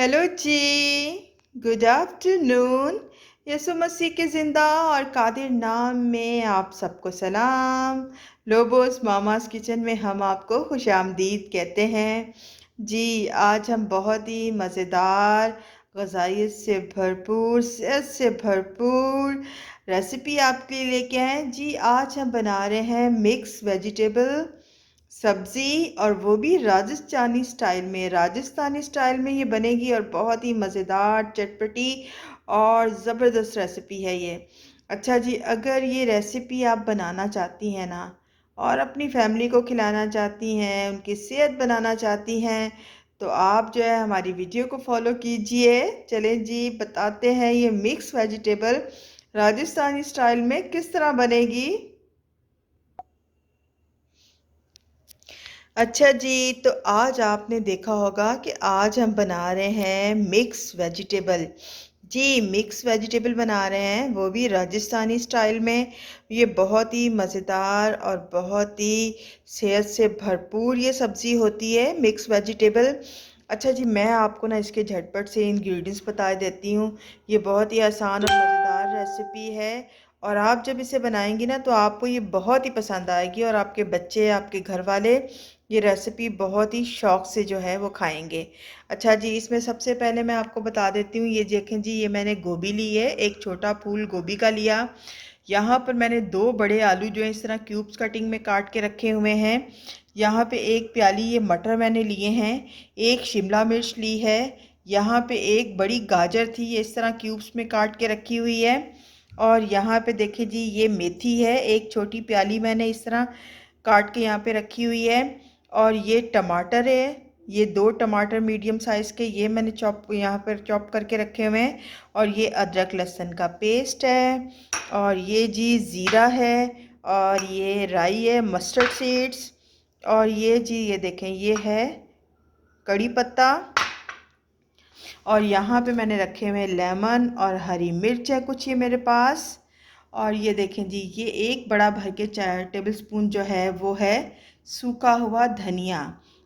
Hello जी। Good afternoon. Yesu Masih के ज़िंदा और कादिर नाम में आप सबको सलाम। लोबोस मामास किचन में हम आपको खुशामदीद कहते हैं जी। आज हम बहुत ही मज़ेदार, ग़ज़ाइयत से भरपूर, सेहत से भरपूर रेसिपी आपके लिए लेके आए हैं जी। आज हम बना रहे हैं मिक्स वेजिटेबल सब्जी, और वो भी राजस्थानी स्टाइल में ये बनेगी और बहुत ही मज़ेदार, चटपटी और ज़बरदस्त रेसिपी है ये। अच्छा जी, अगर ये रेसिपी आप बनाना चाहती हैं ना, और अपनी फैमिली को खिलाना चाहती हैं, उनकी सेहत बनाना चाहती हैं, तो आप जो है हमारी वीडियो को फॉलो कीजिए। चलें जी, बताते हैं ये मिक्स वेजिटेबल राजस्थानी स्टाइल में किस तरह बनेगी। अच्छा जी, तो आज आपने देखा होगा कि आज हम बना रहे हैं मिक्स वेजिटेबल जी। मिक्स वेजिटेबल बना रहे हैं, वो भी राजस्थानी स्टाइल में। ये बहुत ही मज़ेदार और बहुत ही सेहत से भरपूर ये सब्ज़ी होती है, मिक्स वेजिटेबल। अच्छा जी, मैं आपको ना इसके झटपट से इंग्रेडिएंट्स बता देती हूँ। ये बहुत ही आसान और मज़ेदार रेसिपी है, और आप जब इसे बनाएंगी ना तो आपको ये बहुत ही पसंद आएगी, और आपके बच्चे, आपके घर वाले ये रेसिपी बहुत ही शौक़ से जो है वो खाएंगे। अच्छा जी, इसमें सबसे पहले मैं आपको बता देती हूँ। ये देखें जी, ये मैंने गोभी ली है, एक छोटा फूल गोभी का लिया। यहाँ पर मैंने 2 बड़े आलू जो है इस तरह क्यूब्स कटिंग में काट के रखे हुए हैं। यहाँ पे 1 प्याली ये मटर मैंने लिए हैं। 1 शिमला मिर्च ली है। यहाँ पे 1 बड़ी गाजर थी, ये इस तरह क्यूब्स में काट के रखी हुई है। और यहाँ पे देखिए जी, ये मेथी है, 1 छोटी प्याली मैंने इस तरह काट के यहाँ पे रखी हुई है। और ये टमाटर है, ये 2 टमाटर मीडियम साइज़ के, ये मैंने यहाँ पर चॉप करके रखे हुए हैं। और ये अदरक लहसुन का पेस्ट है। और ये जी ज़ीरा है। और ये राई है, मस्टर्ड सीड्स। और ये जी, ये देखें, ये है कड़ी पत्ता। और यहाँ पे मैंने रखे हुए लेमन और हरी मिर्च है कुछ ये मेरे पास। और ये देखें जी, ये 1 बड़ा भर के 4 टेबल स्पून जो है वो है सूखा हुआ धनिया।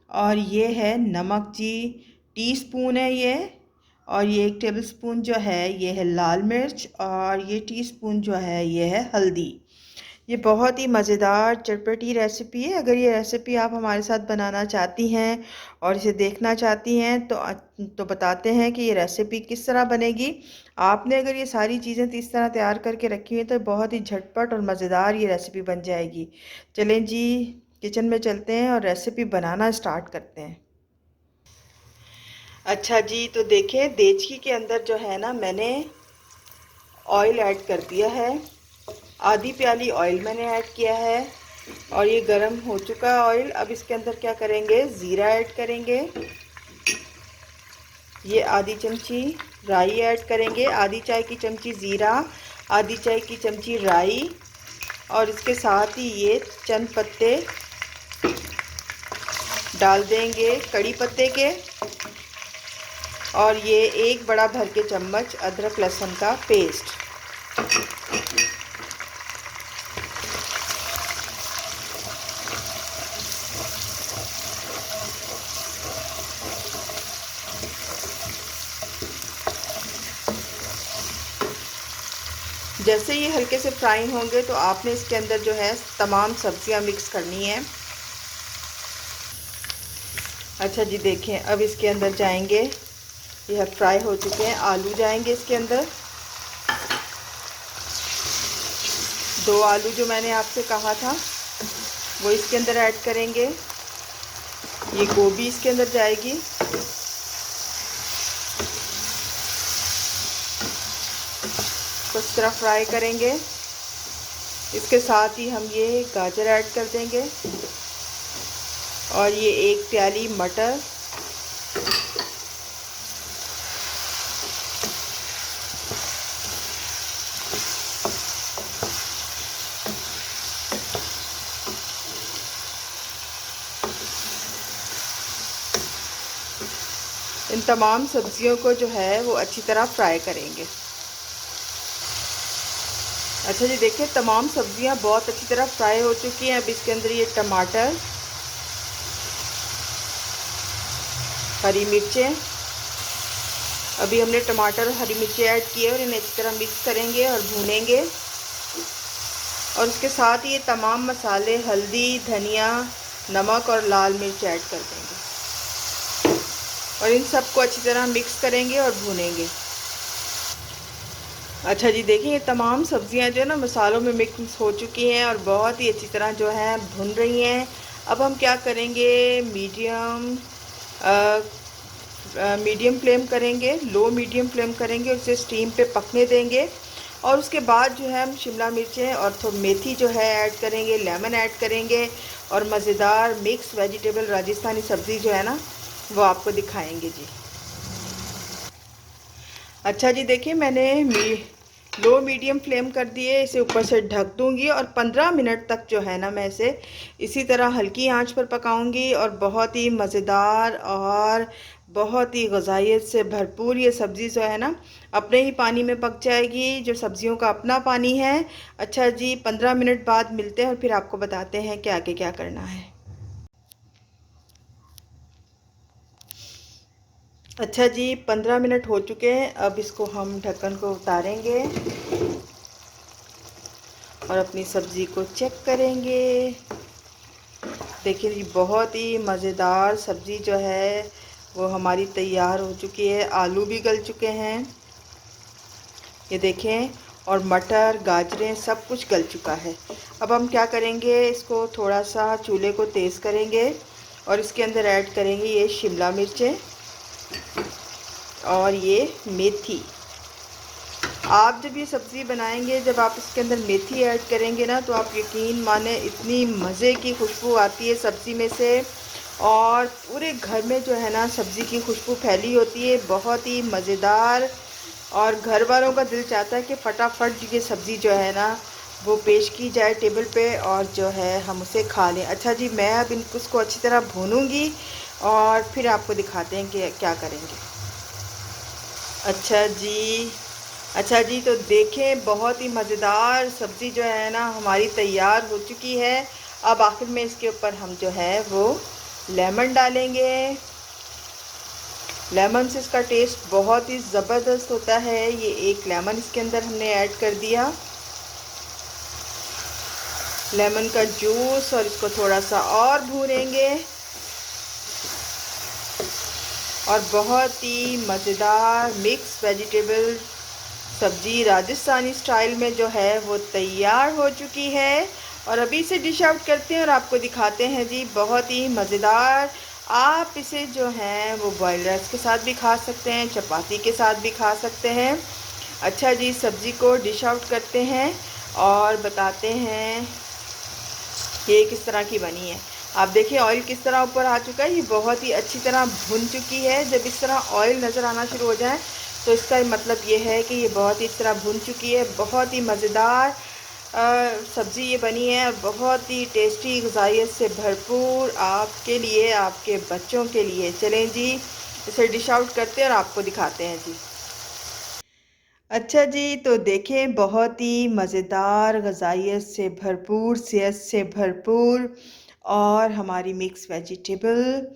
और ये है नमक जी, टीस्पून है ये। और ये 1 टेबल स्पून जो है ये है लाल मिर्च। और ये टीस्पून जो है ये है हल्दी। ये बहुत ही मज़ेदार चटपटी रेसिपी है। अगर ये रेसिपी आप हमारे साथ बनाना चाहती हैं और इसे देखना चाहती हैं तो बताते हैं कि ये रेसिपी किस तरह बनेगी। आपने अगर ये सारी चीज़ें इस तरह तैयार करके रखी हुई तो बहुत ही झटपट और मज़ेदार ये रेसिपी बन जाएगी। चलें जी, किचन में चलते हैं और रेसिपी बनाना स्टार्ट करते हैं। अच्छा जी, तो देखिए, देचकी के अंदर जो है ना, मैंने ऑयल ऐड कर दिया है। आधी प्याली ऑयल मैंने ऐड किया है, और ये गरम हो चुका है ऑयल। अब इसके अंदर क्या करेंगे, ज़ीरा ऐड करेंगे। ये आधी चमची राई ऐड करेंगे, आधी चाय की चमची ज़ीरा, आधी चाय की चमची राई। और इसके साथ ही ये चंद पत्ते डाल देंगे कड़ी पत्ते के। और ये 1 बड़ा भर के चम्मच अदरक लहसुन का पेस्ट। जैसे ये हल्के से फ्राई होंगे तो आपने इसके अंदर जो है तमाम सब्जियां मिक्स करनी है। अच्छा जी, देखें, अब इसके अंदर जाएंगे, यह फ्राई हो चुके हैं, आलू जाएंगे इसके अंदर। 2 आलू जो मैंने आपसे कहा था वो इसके अंदर ऐड करेंगे। ये गोभी इसके अंदर जाएगी। कुछ तरह फ्राई करेंगे। इसके साथ ही हम ये गाजर ऐड कर देंगे। और ये 1 प्याली मटर। इन तमाम सब्जियों को जो है वो अच्छी तरह फ्राई करेंगे। अच्छा जी, देखिए, तमाम सब्जियां बहुत अच्छी तरह फ्राई हो चुकी हैं। अब इसके अंदर ये टमाटर, हरी मिर्चें, अभी हमने टमाटर और हरी मिर्ची ऐड किए और इन्हें अच्छी तरह मिक्स करेंगे और भूनेंगे। और उसके साथ ये तमाम मसाले हल्दी, धनिया, नमक और लाल मिर्च ऐड कर देंगे और इन सबको अच्छी तरह मिक्स करेंगे और भूनेंगे। अच्छा जी, देखिए ये तमाम सब्जियां जो है ना मसालों में मिक्स हो चुकी हैं और बहुत ही अच्छी तरह जो है भुन रही हैं। अब हम क्या करेंगे, मीडियम फ्लेम करेंगे, लो मीडियम फ्लेम करेंगे, उसे स्टीम पे पकने देंगे। और उसके बाद जो है हम शिमला मिर्चें और थोड़ी मेथी जो है ऐड करेंगे, लेमन ऐड करेंगे और मज़ेदार मिक्स वेजिटेबल राजस्थानी सब्ज़ी जो है ना वो आपको दिखाएंगे जी। अच्छा जी, देखिए मैंने लो मीडियम फ्लेम कर दिए, इसे ऊपर से ढक दूंगी और 15 मिनट तक जो है ना मैं इसे इसी तरह हल्की आंच पर पकाऊंगी। और बहुत ही मज़ेदार और बहुत ही ग़ज़ाइयत से भरपूर ये सब्ज़ी जो है ना अपने ही पानी में पक जाएगी, जो सब्ज़ियों का अपना पानी है। अच्छा जी, 15 मिनट बाद मिलते हैं और फिर आपको बताते हैं कि आगे क्या करना है। अच्छा जी, 15 मिनट हो चुके हैं। अब इसको हम ढक्कन को उतारेंगे और अपनी सब्ज़ी को चेक करेंगे। देखिए जी, बहुत ही मज़ेदार सब्ज़ी जो है वो हमारी तैयार हो चुकी है। आलू भी गल चुके हैं, ये देखें, और मटर, गाजरें सब कुछ गल चुका है। अब हम क्या करेंगे, इसको थोड़ा सा चूल्हे को तेज़ करेंगे और इसके अंदर ऐड करेंगे ये शिमला मिर्चें और ये मेथी। आप जब ये सब्ज़ी बनाएंगे, जब आप इसके अंदर मेथी ऐड करेंगे ना, तो आप यकीन माने इतनी मज़े की खुशबू आती है सब्ज़ी में से और पूरे घर में जो है ना सब्ज़ी की खुशबू फैली होती है, बहुत ही मज़ेदार। और घर वालों का दिल चाहता है कि फटाफट ये सब्ज़ी जो है ना वो पेश की जाए टेबल पे और जो है हम उसे खा लें। अच्छा जी, मैं अब इनको उसको अच्छी तरह भूनूंगी और फिर आपको दिखाते हैं कि क्या करेंगे। अच्छा जी, अच्छा जी, तो देखें बहुत ही मज़ेदार सब्ज़ी जो है ना हमारी तैयार हो चुकी है। अब आखिर में इसके ऊपर हम जो है वो लेमन डालेंगे। लेमन से इसका टेस्ट बहुत ही ज़बरदस्त होता है। ये एक लेमन इसके अंदर हमने ऐड कर दिया, लेमन का जूस, और इसको थोड़ा सा और भूनेंगे और बहुत ही मज़ेदार मिक्स वेजिटेबल सब्जी राजस्थानी स्टाइल में जो है वो तैयार हो चुकी है। और अभी इसे डिश आउट करते हैं और आपको दिखाते हैं जी, बहुत ही मज़ेदार। आप इसे जो है वो बॉइल्ड राइस के साथ भी खा सकते हैं, चपाती के साथ भी खा सकते हैं। अच्छा जी, सब्ज़ी को डिश आउट करते हैं और बताते हैं ये किस तरह की बनी है। आप देखिए ऑयल किस तरह ऊपर आ चुका है, ये बहुत ही अच्छी तरह भुन चुकी है। जब इस तरह ऑयल नज़र आना शुरू हो जाए तो इसका मतलब ये है कि ये बहुत ही इस तरह भुन चुकी है। बहुत ही मज़ेदार सब्ज़ी ये बनी है, बहुत ही टेस्टी, ग़िज़ाइयत से भरपूर, आपके लिए, आपके बच्चों के लिए। चलें जी, इसे डिश आउट करते हैं और आपको दिखाते हैं जी। अच्छा जी, तो देखें बहुत ही मज़ेदार, ग़िज़ाइयत से भरपूर, सेहत से भरपूर और हमारी मिक्स वेजिटेबल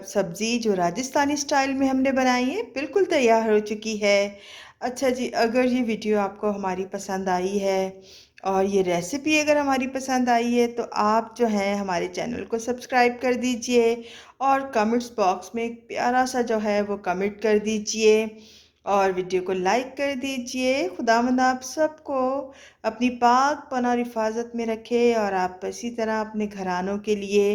सब्ज़ी जो राजस्थानी स्टाइल में हमने बनाई है बिल्कुल तैयार हो चुकी है। अच्छा जी, अगर ये वीडियो आपको हमारी पसंद आई है और ये रेसिपी अगर हमारी पसंद आई है तो आप जो है हमारे चैनल को सब्सक्राइब कर दीजिए और कमेंट्स बॉक्स में एक प्यारा सा जो है वो कमेंट कर दीजिए और वीडियो को लाइक कर दीजिए। खुदावंद आप सबको अपनी पाक पनाह और हिफाजत में रखे और आप इसी तरह अपने घरानों के लिए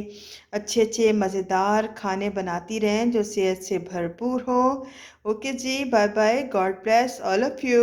अच्छे अच्छे मज़ेदार खाने बनाती रहें जो सेहत से भरपूर हो। Okay ji, bye bye, God bless all of you.